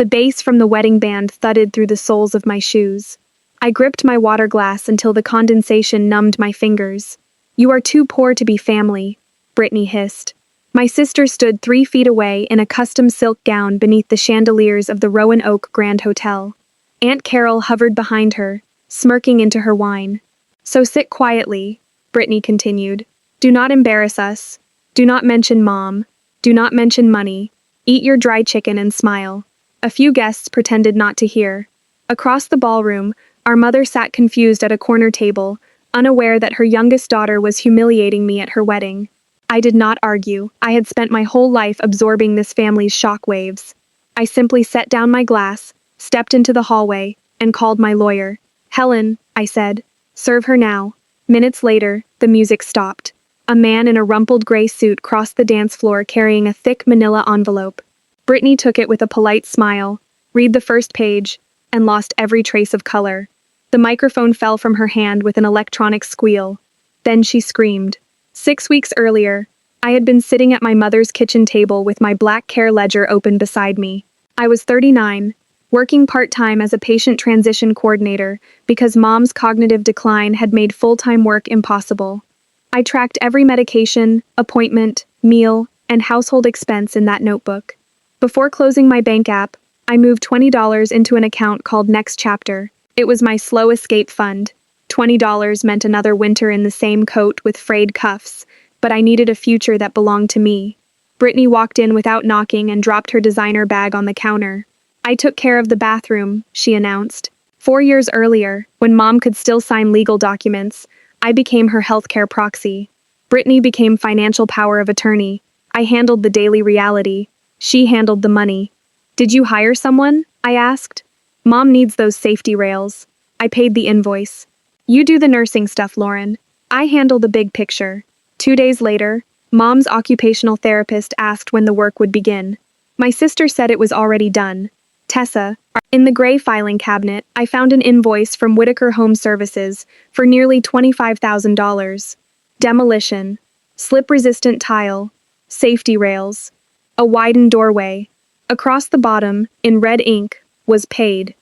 The bass from the wedding band thudded through the soles of my shoes. I gripped my water glass until the condensation numbed my fingers. "You are too poor to be family," Brittany hissed. My sister stood 3 feet away in a custom silk gown beneath the chandeliers of the Roanoke Grand Hotel. Aunt Carol hovered behind her, smirking into her wine. "So sit quietly," Brittany continued. "Do not embarrass us. Do not mention Mom. Do not mention money. Eat your dry chicken and smile." A few guests pretended not to hear. Across the ballroom, our mother sat confused at a corner table, unaware that her youngest daughter was humiliating me at her wedding. I did not argue. I had spent my whole life absorbing this family's shockwaves. I simply set down my glass, stepped into the hallway, and called my lawyer. "Helen," I said, "serve her now." Minutes later, the music stopped. A man in a rumpled gray suit crossed the dance floor carrying a thick manila envelope. Brittany took it with a polite smile, read the first page, and lost every trace of color. The microphone fell from her hand with an electronic squeal. Then she screamed. 6 weeks earlier, I had been sitting at my mother's kitchen table with my black care ledger open beside me. I was 39, working part-time as a patient transition coordinator because Mom's cognitive decline had made full-time work impossible. I tracked every medication, appointment, meal, and household expense in that notebook. Before closing my bank app, I moved $20 into an account called Next Chapter. It was my slow escape fund. $20 meant another winter in the same coat with frayed cuffs, but I needed a future that belonged to me. Brittany walked in without knocking and dropped her designer bag on the counter. "I took care of the bathroom," she announced. 4 years earlier, when Mom could still sign legal documents, I became her healthcare proxy. Brittany became financial power of attorney. I handled the daily reality. She handled the money. "Did you hire someone?" I asked. "Mom needs those safety rails." I paid the invoice. "You do the nursing stuff, Lauren. I handle the big picture." 2 days later, Mom's occupational therapist asked when the work would begin. My sister said it was already done. Tessa, in the gray filing cabinet, I found an invoice from Whitaker Home Services for nearly $25,000. Demolition, slip-resistant tile, safety rails, a widened doorway. Across the bottom, in red ink, was "paid."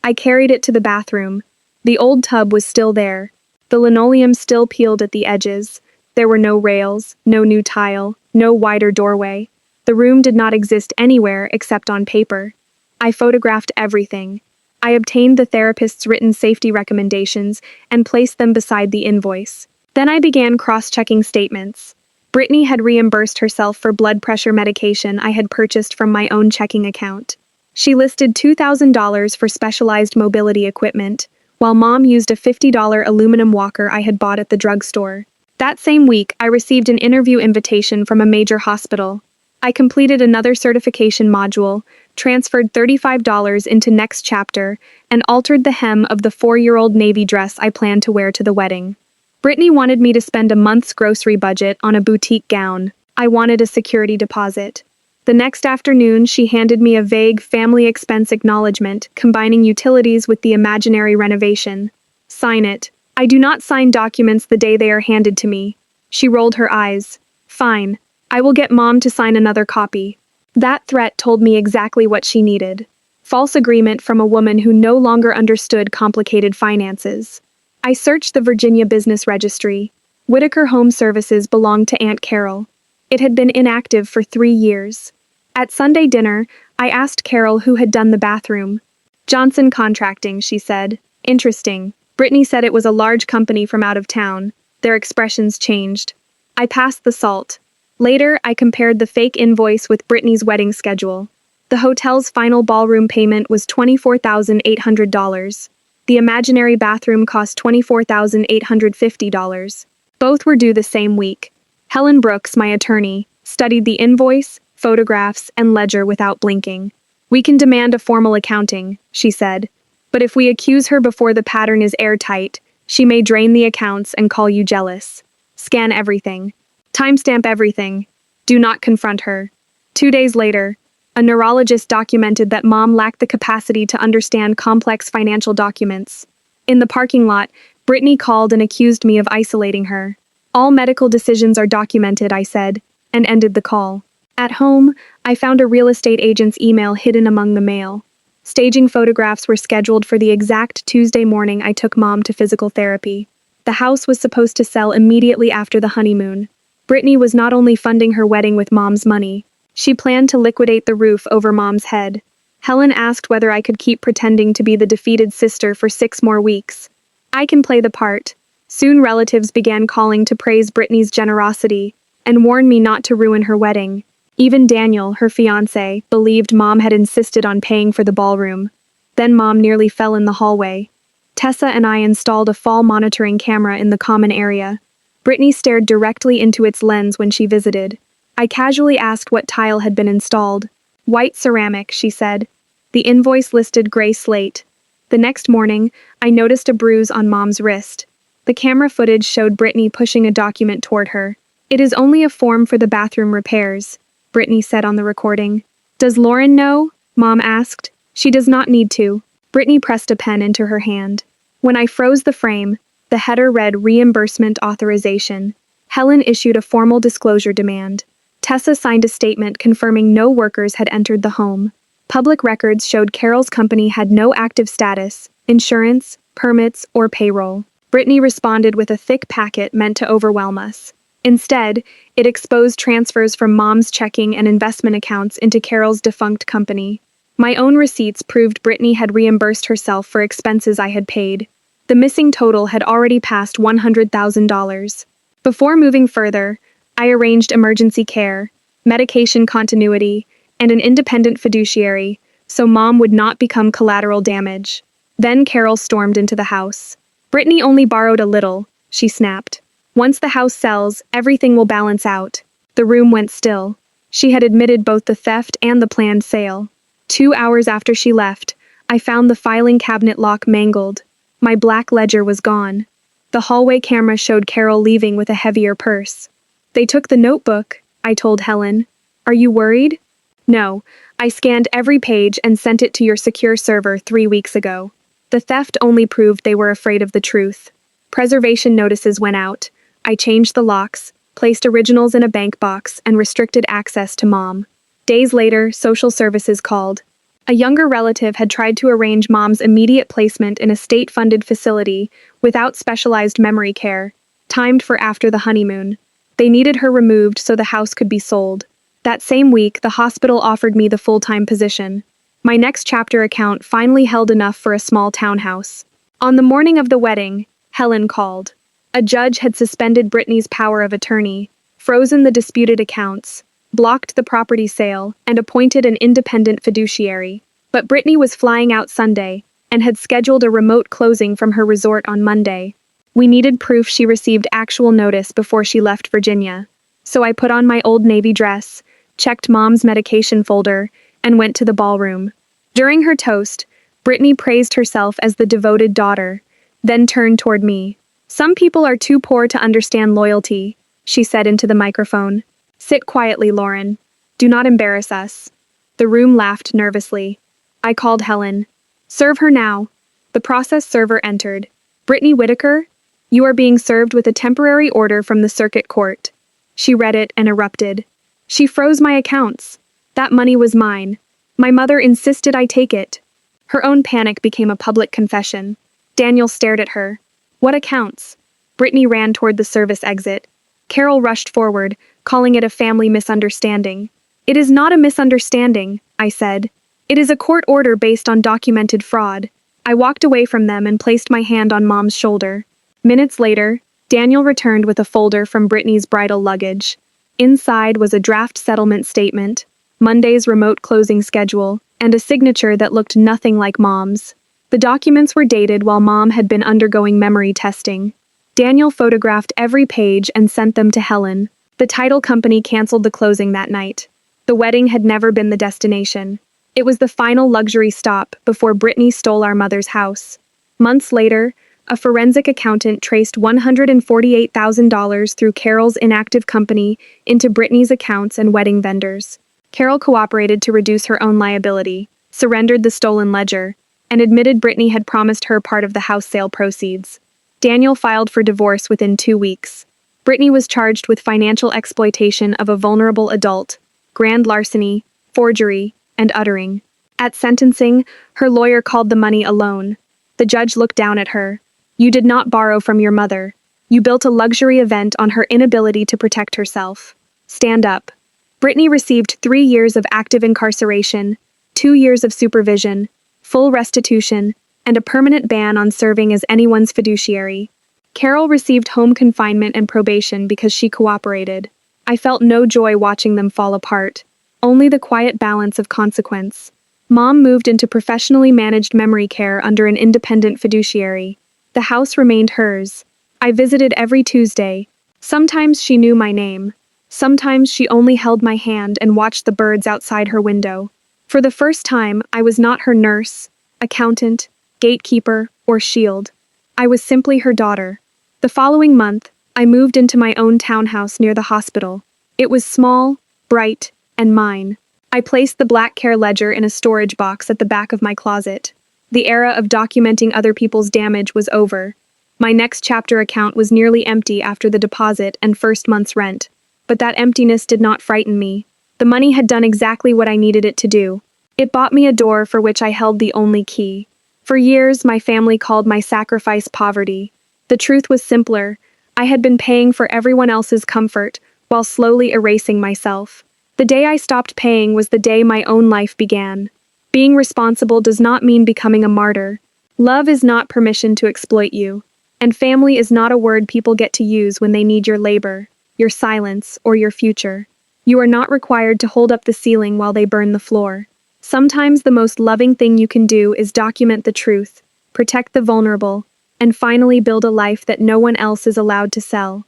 I carried it to the bathroom. The old tub was still there. The linoleum still peeled at the edges. There were no rails, no new tile, no wider doorway. The room did not exist anywhere except on paper. I photographed everything. I obtained the therapist's written safety recommendations and placed them beside the invoice. Then I began cross-checking statements. Brittany had reimbursed herself for blood pressure medication I had purchased from my own checking account. She listed $2,000 for specialized mobility equipment, while Mom used a $50 aluminum walker I had bought at the drugstore. That same week, I received an interview invitation from a major hospital. I completed another certification module, transferred $35 into Next Chapter, and altered the hem of the 4-year-old navy dress I planned to wear to the wedding. Brittany wanted me to spend a month's grocery budget on a boutique gown. I wanted a security deposit. The next afternoon, she handed me a vague family expense acknowledgement, combining utilities with the imaginary renovation. "Sign it." "I do not sign documents the day they are handed to me." She rolled her eyes. "Fine. I will get Mom to sign another copy." That threat told me exactly what she needed. False agreement from a woman who no longer understood complicated finances. I searched the Virginia Business Registry. Whitaker Home Services belonged to Aunt Carol. It had been inactive for 3 years. At Sunday dinner, I asked Carol who had done the bathroom. "Johnson Contracting," she said. "Interesting." Brittany said it was a large company from out of town. Their expressions changed. I passed the salt. Later, I compared the fake invoice with Brittany's wedding schedule. The hotel's final ballroom payment was $24,800. The imaginary bathroom cost $24,850. Both were due the same week. Helen Brooks, my attorney, studied the invoice, photographs, and ledger without blinking. "We can demand a formal accounting," she said. "But if we accuse her before the pattern is airtight, she may drain the accounts and call you jealous. Scan everything. Timestamp everything. Do not confront her." 2 days later, a neurologist documented that Mom lacked the capacity to understand complex financial documents. In the parking lot, Brittany called and accused me of isolating her. "All medical decisions are documented," I said, and ended the call. At home, I found a real estate agent's email hidden among the mail. Staging photographs were scheduled for the exact Tuesday morning I took Mom to physical therapy. The house was supposed to sell immediately after the honeymoon. Brittany was not only funding her wedding with Mom's money, she planned to liquidate the roof over Mom's head. Helen asked whether I could keep pretending to be the defeated sister for 6 more weeks. I can play the part. Soon relatives began calling to praise Brittany's generosity and warn me not to ruin her wedding. Even Daniel, her fiancé, believed Mom had insisted on paying for the ballroom. Then Mom nearly fell in the hallway. Tessa and I installed a fall monitoring camera in the common area. Brittany stared directly into its lens when she visited. I casually asked what tile had been installed. White ceramic, she said. The invoice listed gray slate. The next morning, I noticed a bruise on Mom's wrist. The camera footage showed Brittany pushing a document toward her. "It is only a form for the bathroom repairs," Brittany said on the recording. "Does Lauren know?" Mom asked. "She does not need to." Brittany pressed a pen into her hand. When I froze the frame, the header read Reimbursement Authorization. Helen issued a formal disclosure demand. Tessa signed a statement confirming no workers had entered the home. Public records showed Carol's company had no active status, insurance, permits, or payroll. Brittany responded with a thick packet meant to overwhelm us. Instead, it exposed transfers from Mom's checking and investment accounts into Carol's defunct company. My own receipts proved Brittany had reimbursed herself for expenses I had paid. The missing total had already passed $100,000. Before moving further, I arranged emergency care, medication continuity, and an independent fiduciary, so Mom would not become collateral damage. Then Carol stormed into the house. "Brittany only borrowed a little," she snapped. "Once the house sells, everything will balance out." The room went still. She had admitted both the theft and the planned sale. 2 hours after she left, I found the filing cabinet lock mangled. My black ledger was gone. The hallway camera showed Carol leaving with a heavier purse. "They took the notebook," I told Helen. "Are you worried?" "No, I scanned every page and sent it to your secure server 3 weeks ago." The theft only proved they were afraid of the truth. Preservation notices went out. I changed the locks, placed originals in a bank box, and restricted access to Mom. Days later, social services called. A younger relative had tried to arrange Mom's immediate placement in a state-funded facility without specialized memory care, timed for after the honeymoon. They needed her removed so the house could be sold. That same week, the hospital offered me the full-time position. My next chapter account finally held enough for a small townhouse. On the morning of the wedding, Helen called. A judge had suspended Brittany's power of attorney, frozen the disputed accounts, blocked the property sale, and appointed an independent fiduciary. But Brittany was flying out Sunday and had scheduled a remote closing from her resort on Monday. We needed proof she received actual notice before she left Virginia. So I put on my old navy dress, checked Mom's medication folder, and went to the ballroom. During her toast, Brittany praised herself as the devoted daughter, then turned toward me. "Some people are too poor to understand loyalty," she said into the microphone. "Sit quietly, Lauren. Do not embarrass us." The room laughed nervously. I called Helen. "Serve her now." The process server entered. "Brittany Whitaker, you are being served with a temporary order from the circuit court." She read it and erupted. "She froze my accounts. That money was mine. My mother insisted I take it." Her own panic became a public confession. Daniel stared at her. "What accounts?" Brittany ran toward the service exit. Carol rushed forward, calling it a family misunderstanding. "It is not a misunderstanding," I said. "It is a court order based on documented fraud." I walked away from them and placed my hand on Mom's shoulder. Minutes later, Daniel returned with a folder from Brittany's bridal luggage. Inside was a draft settlement statement, Monday's remote closing schedule, and a signature that looked nothing like Mom's. The documents were dated while Mom had been undergoing memory testing. Daniel photographed every page and sent them to Helen. The title company canceled the closing that night. The wedding had never been the destination. It was the final luxury stop before Brittany stole our mother's house. Months later, a forensic accountant traced $148,000 through Carol's inactive company into Brittany's accounts and wedding vendors. Carol cooperated to reduce her own liability, surrendered the stolen ledger, and admitted Brittany had promised her part of the house sale proceeds. Daniel filed for divorce within 2 weeks. Brittany was charged with financial exploitation of a vulnerable adult, grand larceny, forgery, and uttering. At sentencing, her lawyer called the money a loan. The judge looked down at her. You did not borrow from your mother. You built a luxury event on her inability to protect herself. Stand up. Brittany received 3 years of active incarceration, 2 years of supervision, full restitution, and a permanent ban on serving as anyone's fiduciary. Carol received home confinement and probation because she cooperated. I felt no joy watching them fall apart, only the quiet balance of consequence. Mom moved into professionally managed memory care under an independent fiduciary. The house remained hers. I visited every Tuesday. Sometimes she knew my name. Sometimes she only held my hand and watched the birds outside her window. For the first time, I was not her nurse, accountant, gatekeeper, or shield. I was simply her daughter. The following month, I moved into my own townhouse near the hospital. It was small, bright, and mine. I placed the black care ledger in a storage box at the back of my closet. The era of documenting other people's damage was over. My next chapter account was nearly empty after the deposit and first month's rent. But that emptiness did not frighten me. The money had done exactly what I needed it to do. It bought me a door for which I held the only key. For years, my family called my sacrifice poverty. The truth was simpler. I had been paying for everyone else's comfort, while slowly erasing myself. The day I stopped paying was the day my own life began. Being responsible does not mean becoming a martyr. Love is not permission to exploit you. And family is not a word people get to use when they need your labor, your silence, or your future. You are not required to hold up the ceiling while they burn the floor. Sometimes the most loving thing you can do is document the truth, protect the vulnerable, and finally build a life that no one else is allowed to sell.